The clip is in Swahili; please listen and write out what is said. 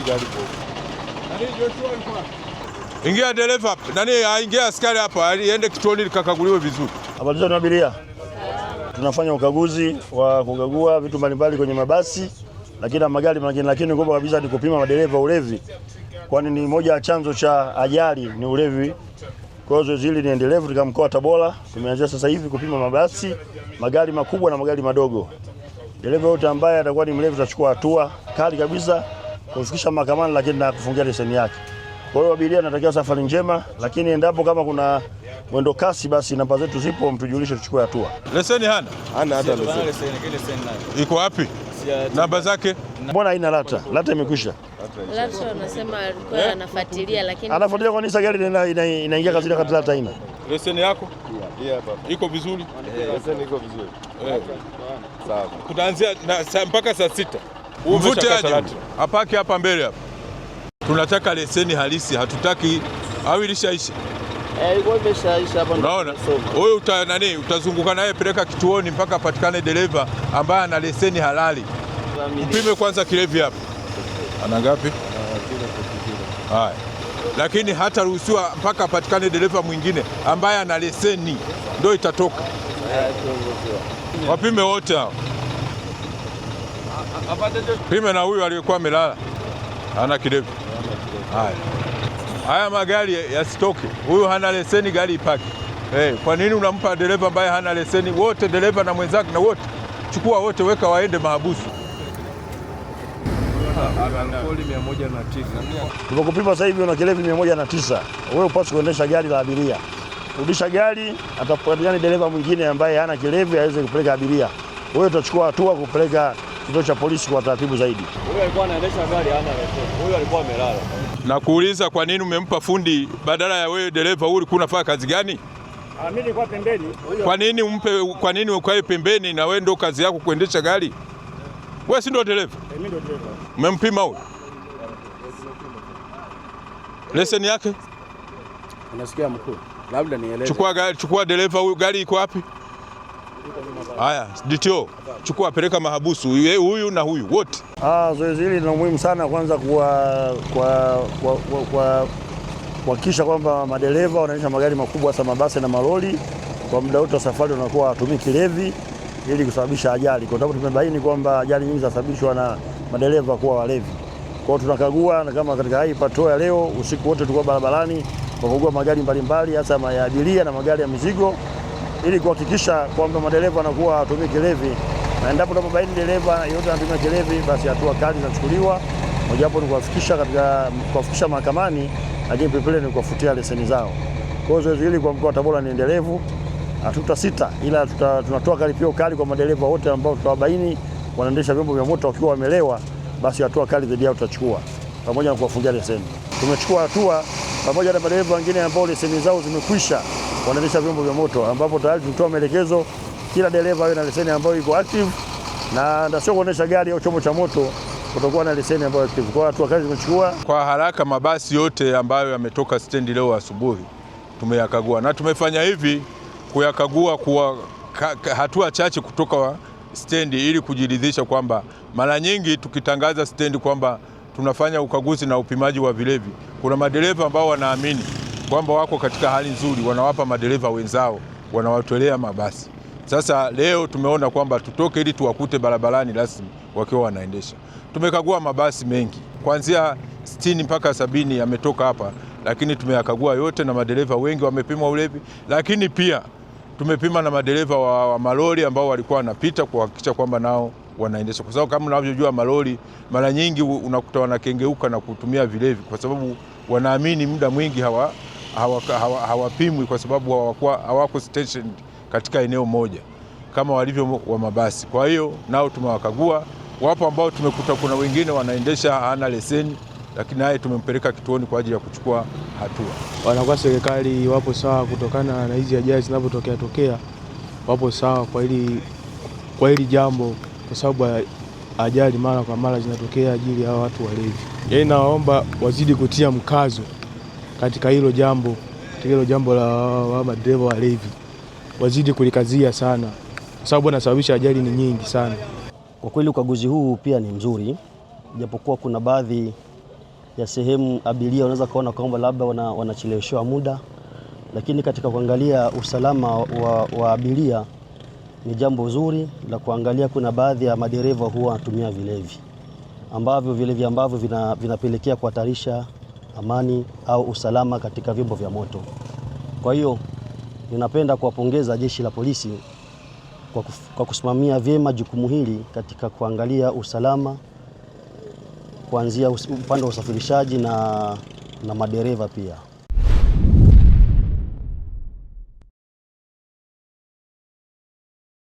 gari bovu. Ingia dereva, ingia askari hapa, aende kituoni likakaguliwe vizuri. Habari zenu abiria. Tunafanya ukaguzi wa kukagua vitu mbalimbali kwenye mabasi lakini na magari mengine, lakini kubwa kabisa ni kupima madereva ulevi. Kwani ni moja ya chanzo cha ajali ni ulevi. Kwa hiyo zoezi hili ni endelevu katika mkoa wa Tabora. Tumeanza sasa hivi kupima mabasi, magari makubwa na magari madogo. Dereva yote ambaye atakuwa ni mlevi tutachukua hatua kali kabisa kufikisha mahakamani, lakini na kufungia leseni yake. Kwa hiyo abiria natakiwa safari njema, lakini endapo kama kuna mwendo kasi basi namba zetu zipo, mtujulishe tuchukue hatua. Leseni hana hata leseni. Iko wapi? Namba zake? Mbona haina lata? Lata imekwisha. Lata wanasema alikuwa anafuatilia, lakini anafuatilia kwa nini gari inaingia kazini kati lata haina? Leseni yako? Hapa. Iko vizuri? Leseni iko vizuri. Sawa. Kuanzia mpaka saa 6. Mvute aje. Apaki hapa mbele hapa. Tunataka leseni halisi, hatutaki au ilishaisha. Ilikuwa imeshaisha hapa. Unaona? Wewe utazunguka naye peleka kituoni mpaka apatikane dereva ambaye ana leseni halali. Mpime kwanza kilevi hapa. Ana ngapi? Haya. Lakini hata ruhusiwa mpaka apatikane dereva mwingine ambaye ana leseni ndio itatoka. Wapime wote hao. Pime na huyu aliyekuwa amelala. Hana kilevi. Haya magari yasitoke. Huyu hana leseni, gari ipaki. Kwa nini unampa dereva ambaye hana leseni? Wote dereva na mwenzake na wote chukua wote, weka waende mahabusu. Tunakupima sasa hivi una kilevi 109. Wewe upaswi kuendesha gari la abiria. Rudisha gari, atapatikana dereva mwingine ambaye hana kilevi aweze kupeleka abiria. Wewe utachukua hatua kupeleka kituo cha polisi kwa taratibu zaidi. Huyu alikuwa anaendesha gari hana leseni. Huyu alikuwa amelala. Na kuuliza kwa nini umempa fundi badala ya wewe dereva? Huyu ulikuwa unafanya kazi gani? Mimi nilikuwa pembeni. Kwa nini ukae pembeni na wewe ndio kazi yako kuendesha gari? Wewe si ndio dereva? Mimi ndio dereva. Umempima huyu? Leseni yake? Unasikia mkuu? Labda nieleze. Chukua dereva huyu, gari iko wapi? Haya, DTO, chukua peleka mahabusu huyu na huyu wote. Zoezi hili ni muhimu sana, kwanza kuhakikisha kwamba madereva wanaendesha magari makubwa hasa mabasi na malori kwa muda wote wa safari wanakuwa hawatumii kilevi ili kusababisha ajali. Kwa sababu tumebaini kwamba ajali nyingi zinasababishwa na madereva kuwa walevi. Kwa hiyo tunakagua, na kama katika hii patrol ya leo usiku wote tulikuwa barabarani kukagua magari mbalimbali hasa ya abiria na magari ya mizigo ili kuhakikisha kwamba madereva wanakuwa hawatumii kilevi, na endapo tunapobaini dereva yote anatumia kilevi basi hatua kali zinachukuliwa. Mojawapo ni kuwafikisha mahakamani, lakini pili ni kuwafutia leseni zao. Kwa hiyo zoezi hili kwa mkoa wa Tabora ni endelevu, hatutasita, ila tunatoa karipio kali kwa madereva wote ambao tutawabaini wanaendesha vyombo vya moto wakiwa wamelewa, basi hatua kali dhidi yao tutachukua pamoja na kuwafungia leseni. Tumechukua hatua pamoja na madereva wengine ambao leseni zao zimekwisha wanaendesha vyombo vya moto, ambapo tayari tulitoa maelekezo kila dereva awe na leseni ambayo iko active, na sio kuendesha gari au chombo cha moto kutokuwa na leseni ambayo active. Kwa hatua kazi tumechukua kwa haraka. Mabasi yote ambayo yametoka stendi leo asubuhi tumeyakagua, na tumefanya hivi kuyakagua kwa hatua chache kutoka stendi ili kujiridhisha kwamba mara nyingi tukitangaza stendi kwamba tunafanya ukaguzi na upimaji wa vilevi, kuna madereva ambao wanaamini kwamba wako katika hali nzuri, wanawapa madereva wenzao, wanawatolea mabasi. Sasa leo tumeona kwamba tutoke ili tuwakute barabarani rasmi wakiwa wanaendesha. Tumekagua mabasi mengi kuanzia 60 mpaka 70 yametoka hapa, lakini tumeyakagua yote na madereva wengi wamepimwa ulevi, lakini pia tumepima na madereva wa malori ambao walikuwa wanapita kuhakikisha kwamba nao wanaendesha, kwa sababu kama unavyojua malori mara nyingi unakuta wanakengeuka na kutumia vilevi kwa sababu wanaamini muda mwingi hawapimwi kwa sababu hawako stationed katika eneo moja kama walivyo wa mabasi. Kwa hiyo nao tumewakagua. Wapo ambao tumekuta kuna wengine wanaendesha hana leseni, lakini naye tumempeleka kituoni kwa ajili ya kuchukua hatua. Wanakuwa serikali wapo sawa kutokana na hizi ajali zinapotokea, wapo sawa kwa hili jambo, kwa sababu ajali mara kwa mara zinatokea ajili ya watu walevi. Yeye naomba wazidi kutia mkazo katika hilo jambo la madereva walevi, wazidi kulikazia sana kwa sababu wanasababisha ajali ni nyingi sana. Kwa kweli ukaguzi huu pia ni mzuri, japokuwa kuna baadhi ya sehemu abiria unaweza kuona kwamba labda wanacheleweshwa muda, lakini katika kuangalia usalama wa abiria ni jambo zuri la kuangalia. Kuna baadhi ya madereva huwa wanatumia vilevi ambavyo vinapelekea kuhatarisha amani au usalama katika vyombo vya moto. Kwa hiyo ninapenda kuwapongeza Jeshi la Polisi kwa kusimamia vyema jukumu hili katika kuangalia usalama kuanzia upande wa usafirishaji na madereva pia.